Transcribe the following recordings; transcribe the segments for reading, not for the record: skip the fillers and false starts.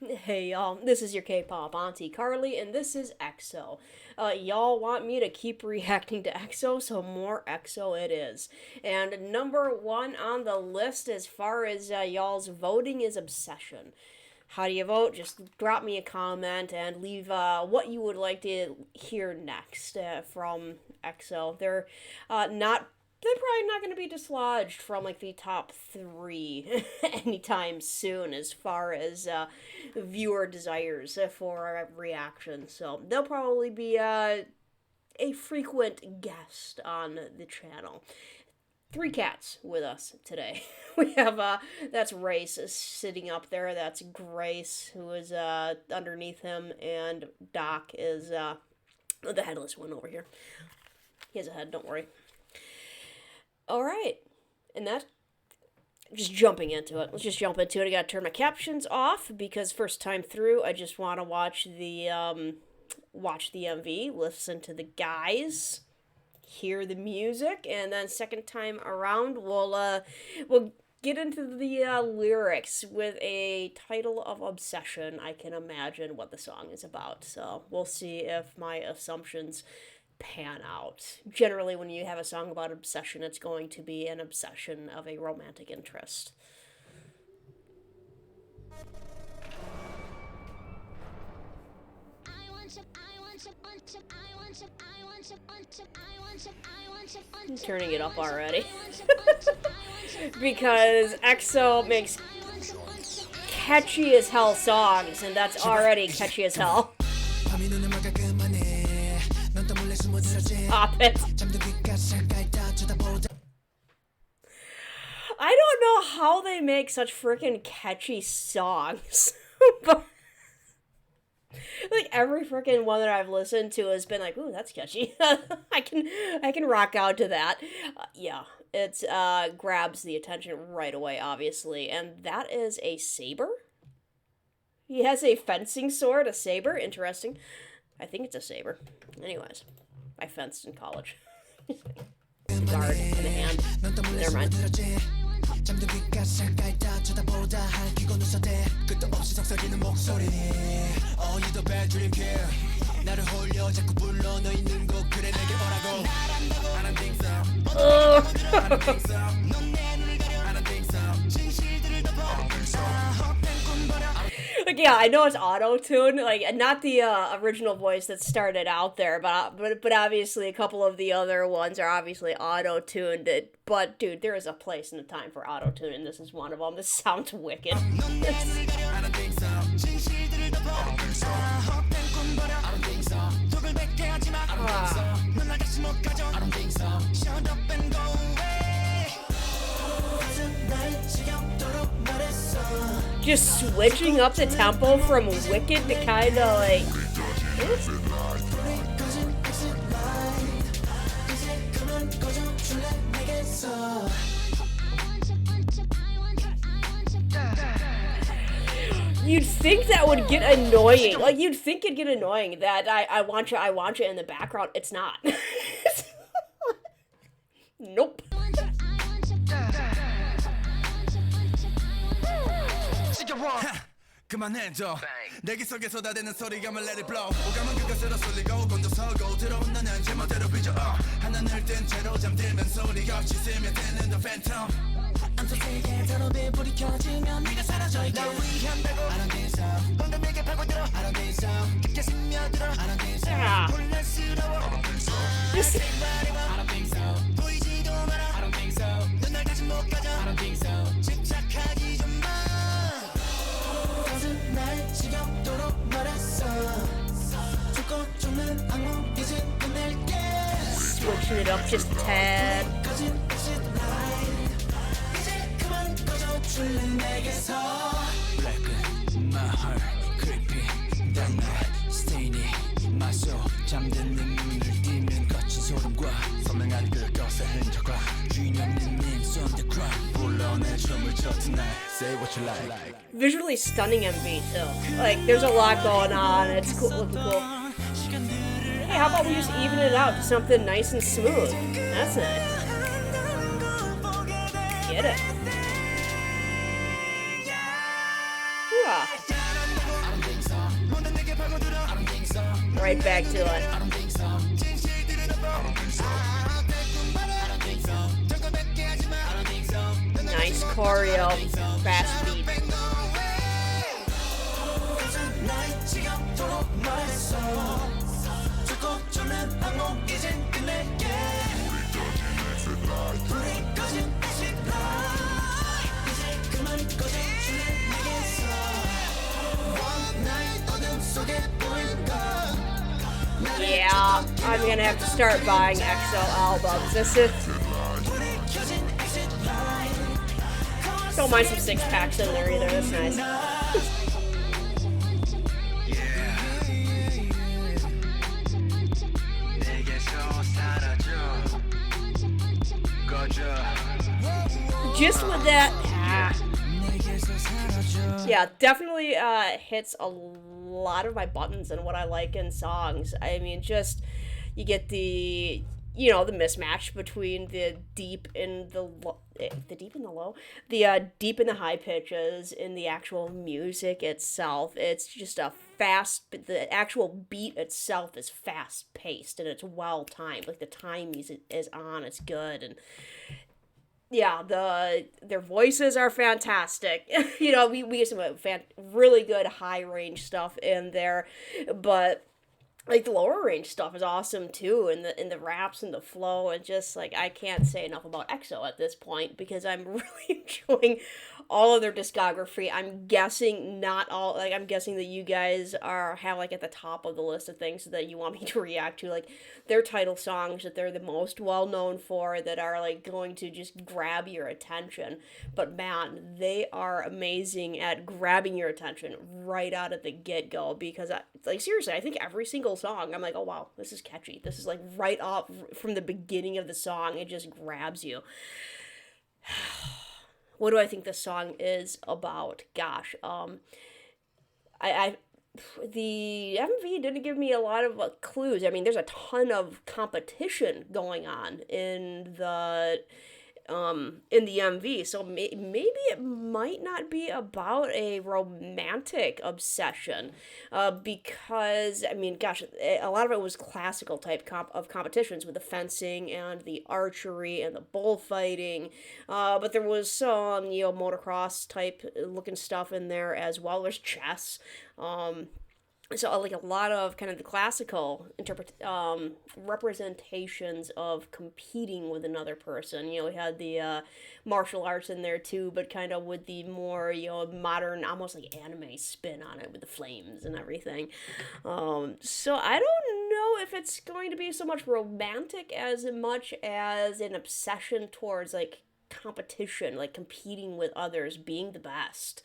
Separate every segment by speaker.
Speaker 1: Hey y'all, this is your K-pop auntie Carly, and this is EXO. Y'all want me to keep reacting to EXO, so more EXO it is. And number one on the list as far as y'all's voting is Obsession. How do you vote? Just drop me a comment and leave what you would like to hear next from EXO. Not they're probably not going to be dislodged from like the top three anytime soon as far as viewer desires for a reaction. So they'll probably be a frequent guest on the channel. Three cats with us today. We have that's Race sitting up there. That's Grace who is underneath him, and Doc is the headless one over here. He has a head. Don't worry. All right, and that just jumping into it. Let's just jump into it. I gotta turn my captions off because first time through, I just want to watch the MV, listen to the guys, hear the music, and then second time around, we'll get into the lyrics with a title of Obsession. I can imagine what the song is about, so we'll see if my assumptions pan out. Generally, when you have a song about obsession, it's going to be an obsession of a romantic interest. I'm turning it up already. Because EXO makes catchy as hell songs, and that's already catchy as hell. Stop it. I don't know how they make such freaking catchy songs. But like every freaking one that I've listened to has been like, ooh, that's catchy. I can rock out to that. Yeah, it grabs the attention right away, obviously, and that is a saber. He has a fencing sword, a saber. Interesting. I think it's a saber. Anyways, I fenced in college. Guard in the hand. Never mind. Like, yeah, I know it's auto-tuned, like, not the original voice that started out there, but obviously a couple of the other ones are obviously auto-tuned. But, dude, there is a place and a time for auto-tune, and this is one of them. This sounds wicked. Just switching up the tempo from wicked to kind of like. You'd think that would get annoying. Like, you'd think it'd get annoying that I want you in the background. It's not. Nope. 그만해줘 내기 속에 쏟아대는 소리감을 let it blow 오감은 그것으로 쏠리고 곤두서고 들어온 나는 제멋대로 빚어 하나를 뜬 채로 잠들면서 우리 없이 스며드는 the phantom 암석세계 더럽이 불이 켜지면 네가 사라져 있게 날 위한다고 I don't think so 황금에게 파고들어 I don't think so 깊게 스며들어 I don't think so 혼란스러워 I don't think so I don't think so 보이지도 마라 I don't think so 넌 날 다시 못 가져 I don't think so 집착하기 좀 마 날 지겹도록 말했어 죽고 죽는 악몽 이제 끝낼게 Switching it up just a tad 이제 그만 꺼져 줄래 내게서 Blacken my heart creepy that night staining my soul 잠든 내 눈을 띄면 거친 소름과 선명한 그 것의 흔적과 주인 없는 names on the ground 불러내 춤을 춰 tonight say what you like Visually stunning MV too. Like, there's a lot going on. It's cool, looking cool. Hey, how about we just even it out to something nice and smooth? That's nice. Get it. Hoo-ah. right back to it. Nice choreo, fast beat. Yeah, I'm gonna have to start buying EXO albums. This is... Don't mind some six packs in there either, that's nice. Just with that, yeah, definitely hits a lot of my buttons and what I like in songs. I mean, just, you get the, you know, the mismatch between the deep and the low, the deep and the high pitches in the actual music itself. It's just a fast, the actual beat itself is fast paced and it's well timed. Like the time is on, it's good. And yeah, their voices are fantastic. You know, we get some really good high range stuff in there, but like the lower range stuff is awesome too, and the raps and the flow, and just like I can't say enough about EXO at this point because I'm really enjoying all of their discography. I'm guessing not all, like I'm guessing that you guys have like at the top of the list of things that you want me to react to, like their title songs that they're the most well known for, that are like going to just grab your attention. But man, they are amazing at grabbing your attention right out of the get go, because like seriously, I think every single song I'm like, oh wow, this is catchy. This is like right off from the beginning of the song, it just grabs you. What do I think this song is about? Gosh, the MV didn't give me a lot of clues. I mean, there's a ton of competition going on in the MV, so maybe it might not be about a romantic obsession, because, I mean, gosh, a lot of it was classical type of competitions with the fencing and the archery and the bullfighting, but there was some, you know, motocross type looking stuff in there as well. There's chess, so like a lot of kind of the classical representations of competing with another person. You know, we had the martial arts in there too, but kind of with the more, you know, modern, almost like anime spin on it with the flames and everything. So I don't know if it's going to be so much romantic as much as an obsession towards like competition, like competing with others, being the best.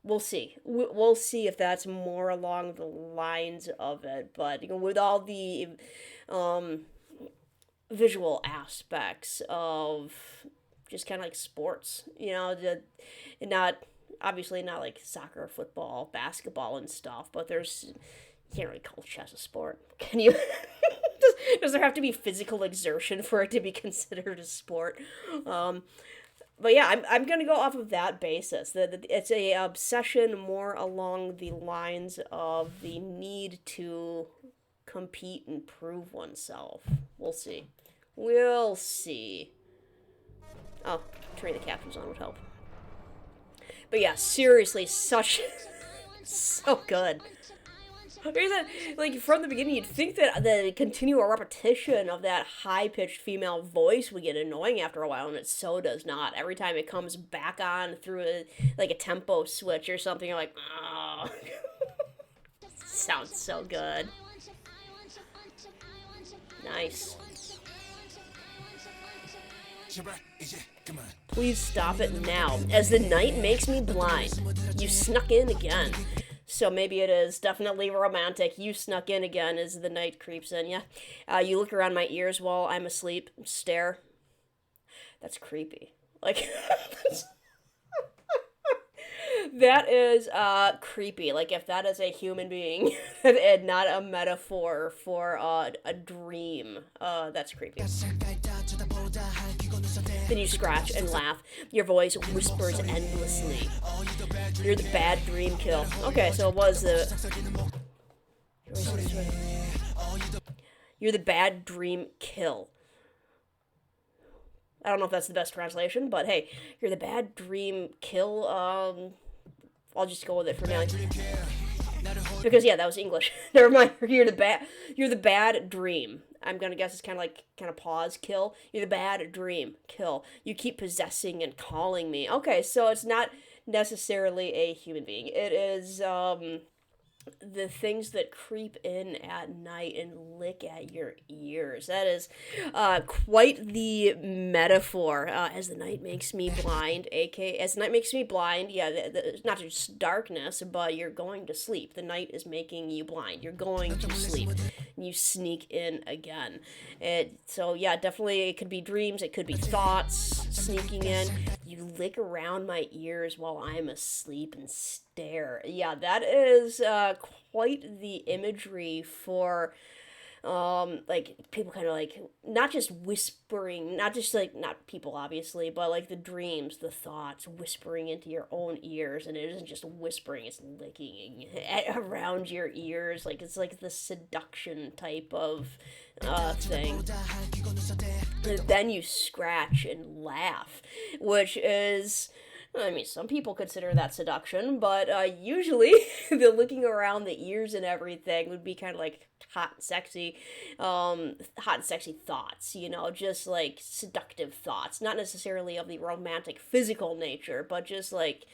Speaker 1: We'll see. We'll see if that's more along the lines of it. But, you know, with all the visual aspects of just kind of like sports, you know, not obviously not like soccer, football, basketball and stuff, but you can't really call chess a sport. Can you? Does there have to be physical exertion for it to be considered a sport? But yeah, I'm gonna go off of that basis. That it's a obsession more along the lines of the need to compete and prove oneself. We'll see. We'll see. Oh, turning the captions on would help. But yeah, seriously, so good. Like, from the beginning, you'd think that the continual repetition of that high-pitched female voice would get annoying after a while, and it so does not. Every time it comes back on through a tempo switch or something, you're like, oh. Sounds so good. Nice. Please stop it now, as the night makes me blind. You snuck in again. So maybe it is definitely romantic. You snuck in again as the night creeps in, yeah? You look around my ears while I'm asleep, stare. That's creepy. Like, that is creepy. Like, if that is a human being and not a metaphor for a dream, that's creepy. Then you scratch and laugh. Your voice whispers endlessly. You're the bad dream kill. Okay, so it was the... You're the bad dream, kill. I don't know if that's the best translation, but hey, you're the bad dream, kill. I'll just go with it for now. Because yeah, that was English. Never mind. You're the bad dream. I'm gonna guess it's kind of pause, kill. You're the bad dream, kill. You keep possessing and calling me. Okay, so it's not necessarily a human being. It is the things that creep in at night and lick at your ears. That is quite the metaphor. As the night makes me blind, aka as the night makes me blind, yeah, not just darkness, but you're going to sleep. The night is making you blind. You're going to sleep. And you sneak in again. So yeah, definitely it could be dreams, it could be thoughts sneaking in. You lick around my ears while I'm asleep and stare. Yeah, that is quite the imagery for like people kind of like not just whispering, not just like not people obviously, but like the dreams, the thoughts whispering into your own ears, and it isn't just whispering, it's licking around your ears, like it's like the seduction type of thing. And then you scratch and laugh, which is, I mean, some people consider that seduction, but usually the looking around the ears and everything would be kind of like hot and sexy thoughts, you know, just like seductive thoughts, not necessarily of the romantic physical nature, but just like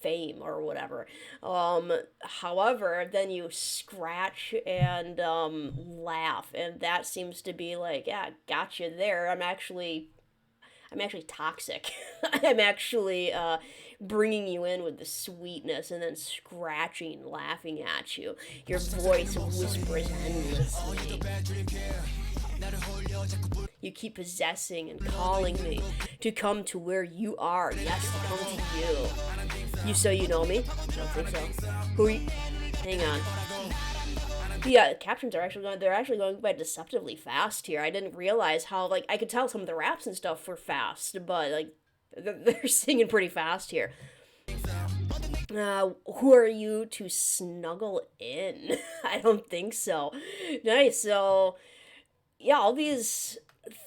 Speaker 1: fame or whatever. However, then you scratch and laugh, and that seems to be like, yeah, got you there. I'm actually toxic. I'm actually bringing you in with the sweetness and then scratching, laughing at you. Your voice whispers endlessly. You keep possessing and calling me to come to where you are. Yes, to come to you. So you know me? I don't think so. Who are you? Hang on. The captions are they're actually going by deceptively fast here. I didn't realize how, like, I could tell some of the raps and stuff were fast, but, like, they're singing pretty fast here. Who are you to snuggle in? I don't think so. Nice, so, yeah, all these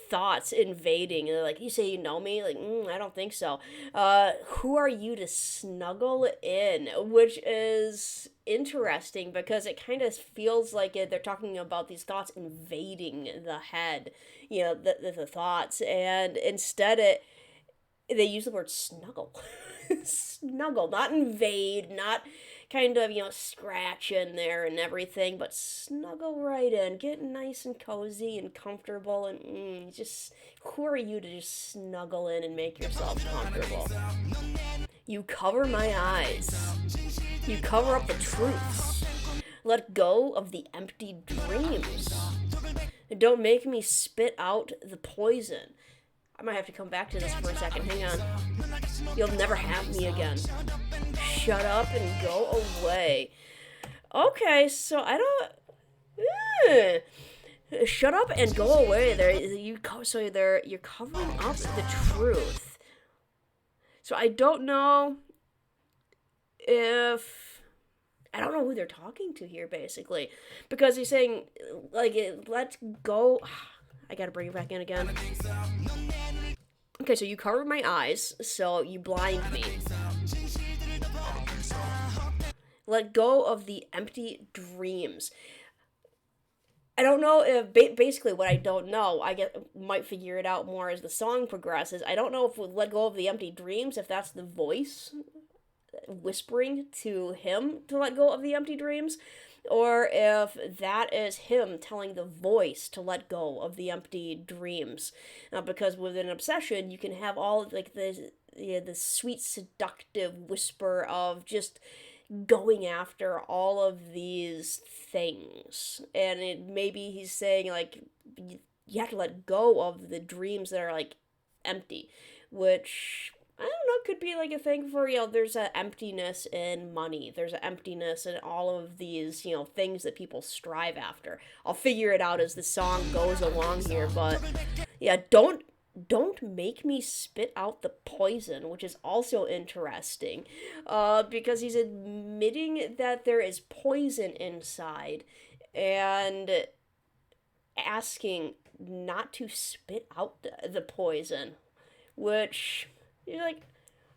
Speaker 1: thoughts invading, and they're like, you say you know me? Like, I don't think so. Who are you to snuggle in? Which is interesting because it kind of feels like they're talking about these thoughts invading the head, you know, the thoughts, and instead they use the word snuggle. Snuggle, not invade, not kind of, you know, scratch in there and everything, but snuggle right in, get nice and cozy and comfortable, and just, who are you to just snuggle in and make yourself comfortable? You cover my eyes. You cover up the truths. Let go of the empty dreams. And don't make me spit out the poison. I might have to come back to this for a second. Hang on. You'll never have me again. Shut up and go away. Okay, so I don't. Shut up and go away. You're covering up the truth. So I don't know I don't know who they're talking to here, basically, because he's saying, like, let's go. I gotta bring it back in again. Okay, so you covered my eyes, so you blind me. Let go of the empty dreams. I don't know if, basically what I don't know, might figure it out more as the song progresses. I don't know if we'll let go of the empty dreams, if that's the voice whispering to him to let go of the empty dreams, or if that is him telling the voice to let go of the empty dreams. Because with an obsession, you can have all like the sweet seductive whisper of just going after all of these things, and maybe he's saying like you have to let go of the dreams that are like empty, which I don't know, could be like a thing for, you know, there's an emptiness in money. There's an emptiness in all of these, you know, things that people strive after. I'll figure it out as the song goes along here, but yeah, don't make me spit out the poison, which is also interesting, because he's admitting that there is poison inside, and asking not to spit out the poison, which you're like,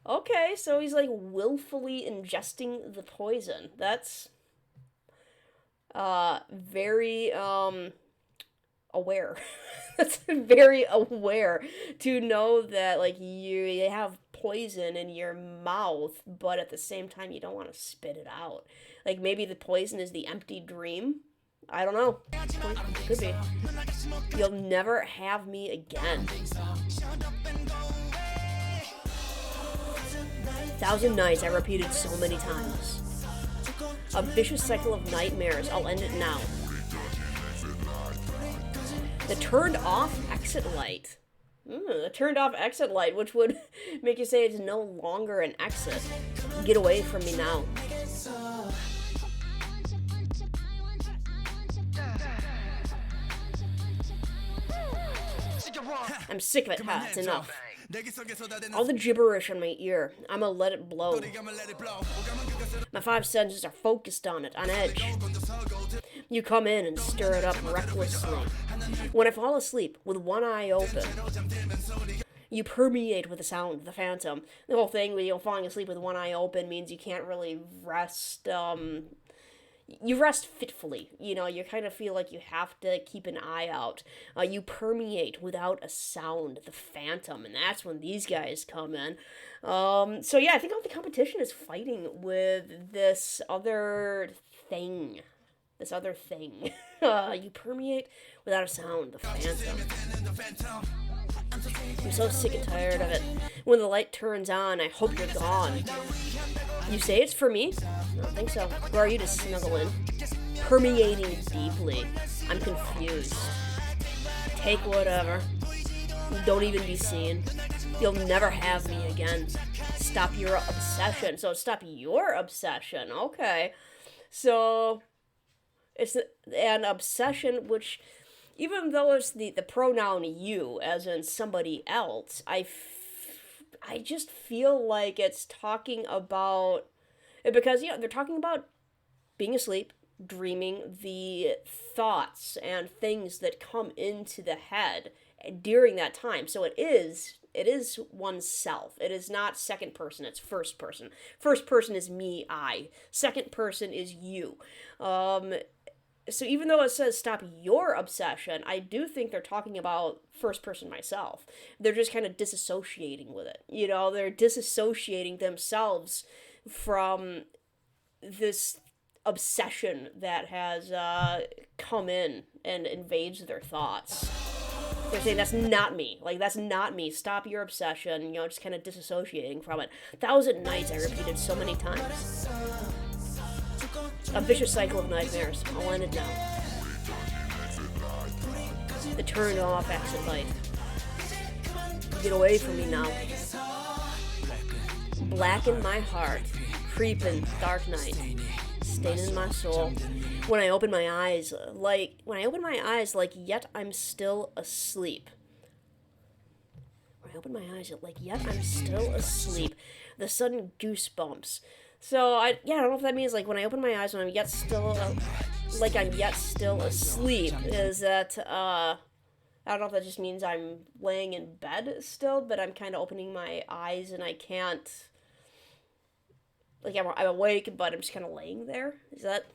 Speaker 1: okay, so he's like willfully ingesting the poison. That's very aware. That's very aware to know that like you have poison in your mouth, but at the same time you don't want to spit it out. Like maybe the poison is the empty dream. I don't know. Could be. You'll never have me again. 1,000 nights I repeated so many times. A vicious cycle of nightmares. I'll end it now. The turned off exit light. The turned off exit light, which would make you say it's no longer an exit. Get away from me now. I'm sick of it, ha, it's enough. All the gibberish in my ear, I'ma let it blow. My 5 senses are focused on it, on edge. You come in and stir it up recklessly. When I fall asleep, with one eye open, you permeate with the sound of the phantom. The whole thing with falling asleep with one eye open means you can't really rest, you rest fitfully, you kind of feel like you have to keep an eye out. You permeate without a sound, the phantom, and that's when these guys come in. So yeah, I think all the competition is fighting with this other thing. You permeate without a sound, the phantom. I'm so sick and tired of it. When the light turns on, I hope you're gone. You say it's for me? I don't think so. Who are you to snuggle in? Permeating deeply. I'm confused. Take whatever. Don't even be seen. You'll never have me again. Stop your obsession. So stop your obsession. Okay. So it's an obsession which, even though it's the pronoun you, as in somebody else, I just feel like it's talking about, because, they're talking about being asleep, dreaming, the thoughts and things that come into the head during that time. So it is oneself. It is not second person, it's first person. First person is me, I. Second person is you. So even though it says stop your obsession, I do think they're talking about first person myself. They're just kind of disassociating with it. They're disassociating themselves from this obsession that has come in and invades their thoughts. They're saying, that's not me. Like, that's not me. Stop your obsession. Just kind of disassociating from it. 1,000 nights I repeated so many times. A vicious cycle of nightmares. I'll end it now. The turned off exit light. Get away from me now. Blacken my heart. Creeping dark night. Staining my soul. When I open my eyes, like yet I'm still asleep. When I open my eyes, like yet I'm still asleep. The sudden goosebumps. So I don't know if that means like when I open my eyes when I'm yet still asleep. Is that I don't know if that just means I'm laying in bed still, but I'm kind of opening my eyes and I can't. Like I'm awake, but I'm just kind of laying there. Is that?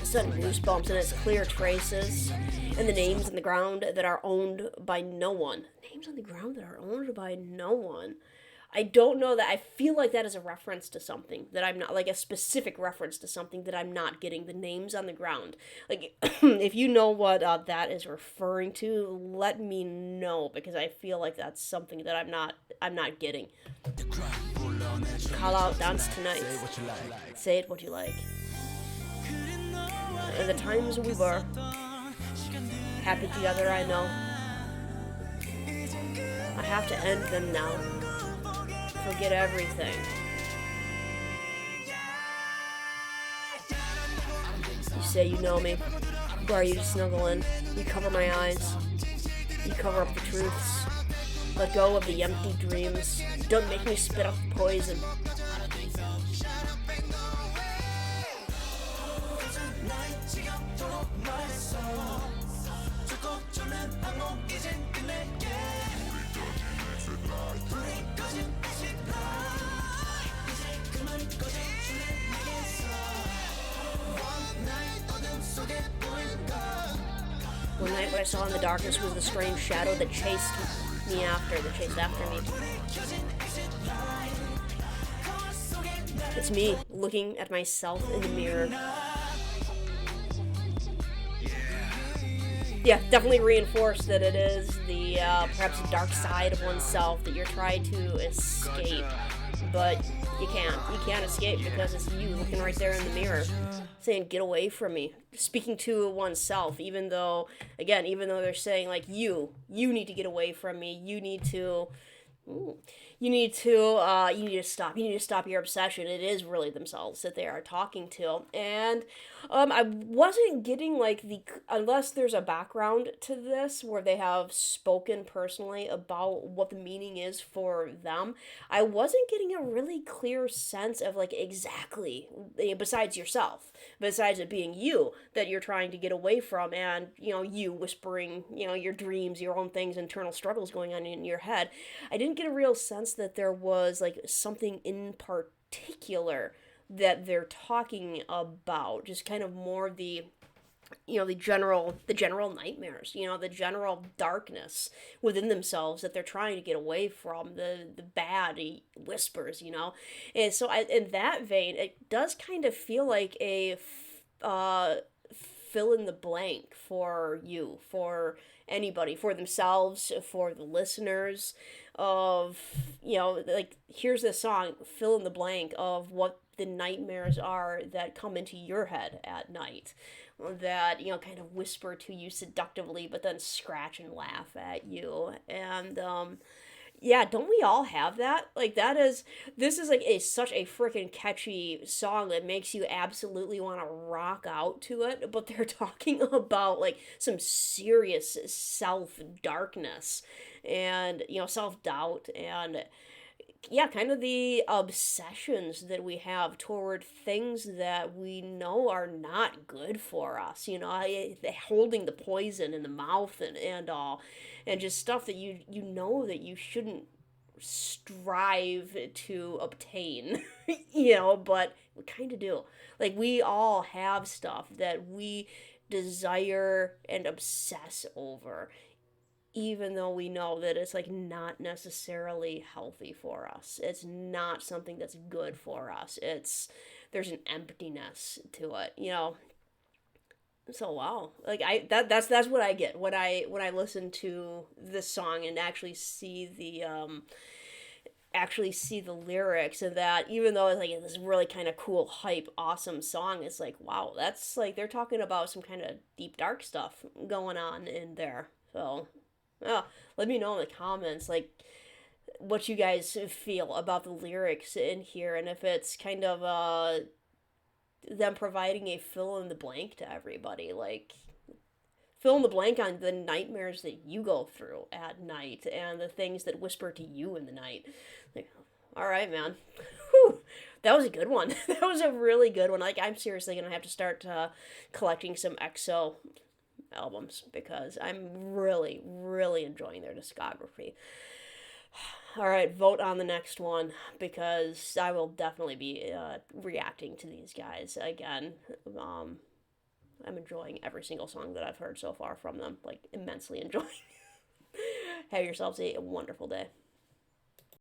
Speaker 1: Sudden goosebumps and its clear traces, and the names on the ground that are owned by no one. Names on the ground that are owned by no one. I don't know that. I feel like that is a reference to something that I'm not, like a specific reference to something that I'm not getting. The names on the ground. Like, if you know what that is referring to, let me know, because I feel like that's something that I'm not getting. Call out, dance tonight. Say it what you like. And the times we were happy together, I know. I have to end them now. Forget everything. You say you know me. Who are you to snuggle in? You cover my eyes. You cover up the truths. Let go of the empty dreams. Don't make me spit out the poison. One night what I saw in the darkness was the strange shadow that chased me. It's me looking at myself in the mirror. Yeah, definitely reinforce that it is the perhaps dark side of oneself that you're trying to escape, but you can't. You can't escape because it's you looking right there in the mirror, saying, "Get away from me." Speaking to oneself, even though, again, even though they're saying like, you need to get away from me. You need to. Ooh. You need to stop. You need to stop your obsession. It is really themselves that they are talking to, and I wasn't getting like unless there's a background to this where they have spoken personally about what the meaning is for them. I wasn't getting a really clear sense of like exactly besides yourself, besides it being you that you're trying to get away from, and you whispering your dreams, your own things, internal struggles going on in your head. I didn't get a real sense that there was like something in particular that they're talking about. Just kind of more the the general nightmares, the general darkness within themselves that they're trying to get away from, the bad whispers. And so in that vein, it does kind of feel like a fill in the blank for you, for anybody, for themselves, for the listeners, of like, here's this song, fill in the blank of what the nightmares are that come into your head at night, that kind of whisper to you seductively but then scratch and laugh at you. And yeah, don't we all have that? Like, this is like such a freaking catchy song that makes you absolutely want to rock out to it, but they're talking about like some serious self darkness and self doubt, and yeah, kind of the obsessions that we have toward things that we know are not good for us. Holding the poison in the mouth and all, and just stuff that you know that you shouldn't strive to obtain. But we kind of do. Like, we all have stuff that we desire and obsess over, even though we know that it's like not necessarily healthy for us. It's not something that's good for us. There's an emptiness to it. So wow, like that's what I get when I listen to this song and actually see the lyrics, and that even though it's like this really kind of cool, hype, awesome song, it's like, wow, that's like they're talking about some kind of deep dark stuff going on in there. So yeah, let me know in the comments, like, what you guys feel about the lyrics in here, and if it's kind of them providing a fill in the blank to everybody, like fill in the blank on the nightmares that you go through at night and the things that whisper to you in the night. Like, all right, man. Whew. That was a good one. That was a really good one. Like, I'm seriously gonna have to start collecting some EXO albums because I'm really, really enjoying their discography. All right, vote on the next one because I will definitely be reacting to these guys again. I'm enjoying every single song that I've heard so far from them, like immensely enjoying. Have yourselves a wonderful day.